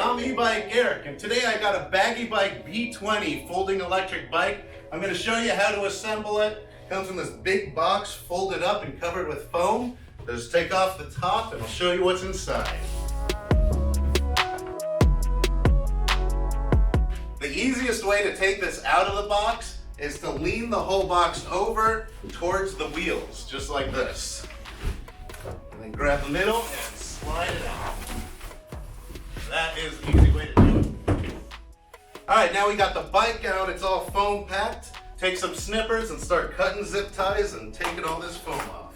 I'm E-Bike Eric, and today I got a Baggy Bike B20 folding electric bike. I'm going to show you how to assemble it. It comes in this big box, folded up and covered with foam. Just take off the top and I'll show you what's inside. The easiest way to take this out of the box is to lean the whole box over towards the wheels, just like this. And then grab the middle and slide it out. That is the easy way to do it. Alright, now we got the bike out, it's all foam packed. Take some snippers and start cutting zip ties and taking all this foam off.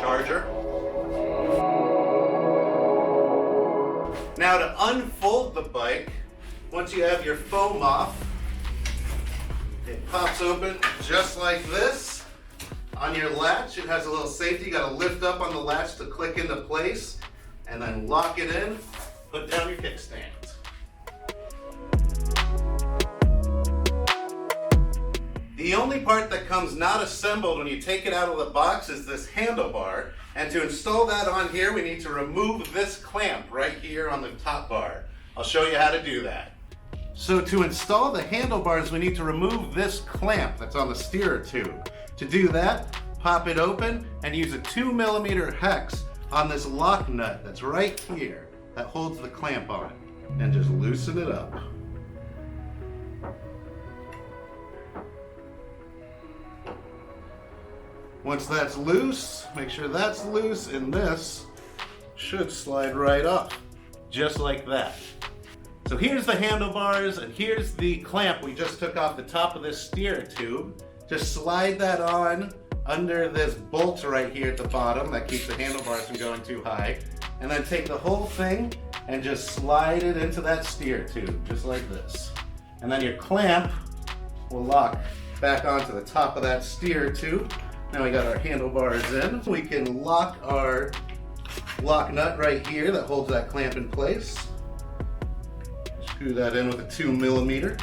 Charger. Now to unfold the bike, once you have your foam off, it pops open just like this. On your latch, it has a little safety. You gotta lift up on the latch to click into place and then lock it in, put down your kickstand. The only part that comes not assembled when you take it out of the box is this handlebar. And to install that on here, we need to remove this clamp right here on the top bar. I'll show you how to do that. So to install the handlebars, we need to remove this clamp that's on the steerer tube. To do that, pop it open and use a 2mm hex on this lock nut that's right here that holds the clamp on, and just loosen it up. Once that's loose, make sure that's loose, and this should slide right off, just like that. So here's the handlebars, and here's the clamp we just took off the top of this steerer tube. Just slide that on under this bolt right here at the bottom that keeps the handlebars from going too high. And then take the whole thing and just slide it into that steer tube, just like this. And then your clamp will lock back onto the top of that steer tube. Now we got our handlebars in. We can lock our lock nut right here that holds that clamp in place. Screw that in with a 2mm.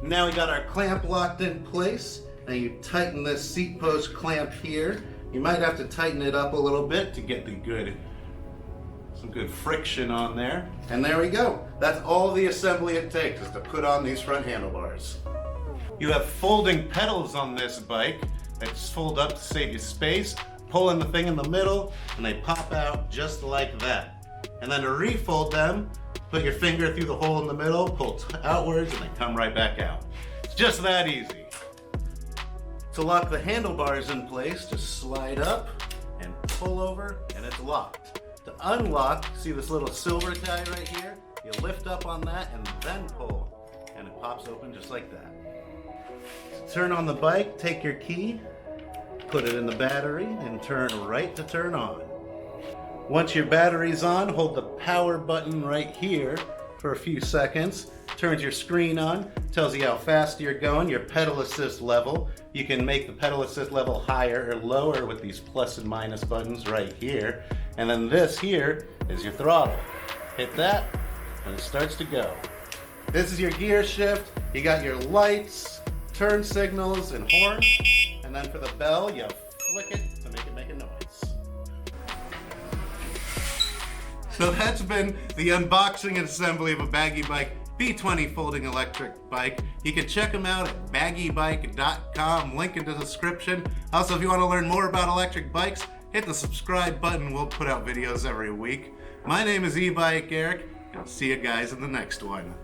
Now we got our clamp locked in place. Now you tighten this seat post clamp here. You might have to tighten it up a little bit to get some good friction on there. And there we go. That's all the assembly it takes, is to put on these front handlebars. You have folding pedals on this bike that just fold up to save you space. Pull in the thing in the middle and they pop out just like that. And then to refold them, put your finger through the hole in the middle, pull outwards, and they come right back out. It's just that easy. To lock the handlebars in place, just slide up and pull over, and it's locked. To unlock, see this little silver guy right here? You lift up on that and then pull, and it pops open just like that. To turn on the bike, take your key, put it in the battery, and turn right to turn on. Once your battery's on, hold the power button right here for a few seconds. Turns your screen on, tells you how fast you're going, your pedal assist level. You can make the pedal assist level higher or lower with these plus and minus buttons right here. And then this here is your throttle. Hit that and it starts to go. This is your gear shift. You got your lights, turn signals, and horn. And then for the bell, you flick it to make a noise. So that's been the unboxing and assembly of a Baggy Bike B20 folding electric bike. You can check them out at baggybike.com, link in the description. Also, if you want to learn more about electric bikes, hit the subscribe button. We'll put out videos every week. My name is E-Bike Eric, and I'll see you guys in the next one.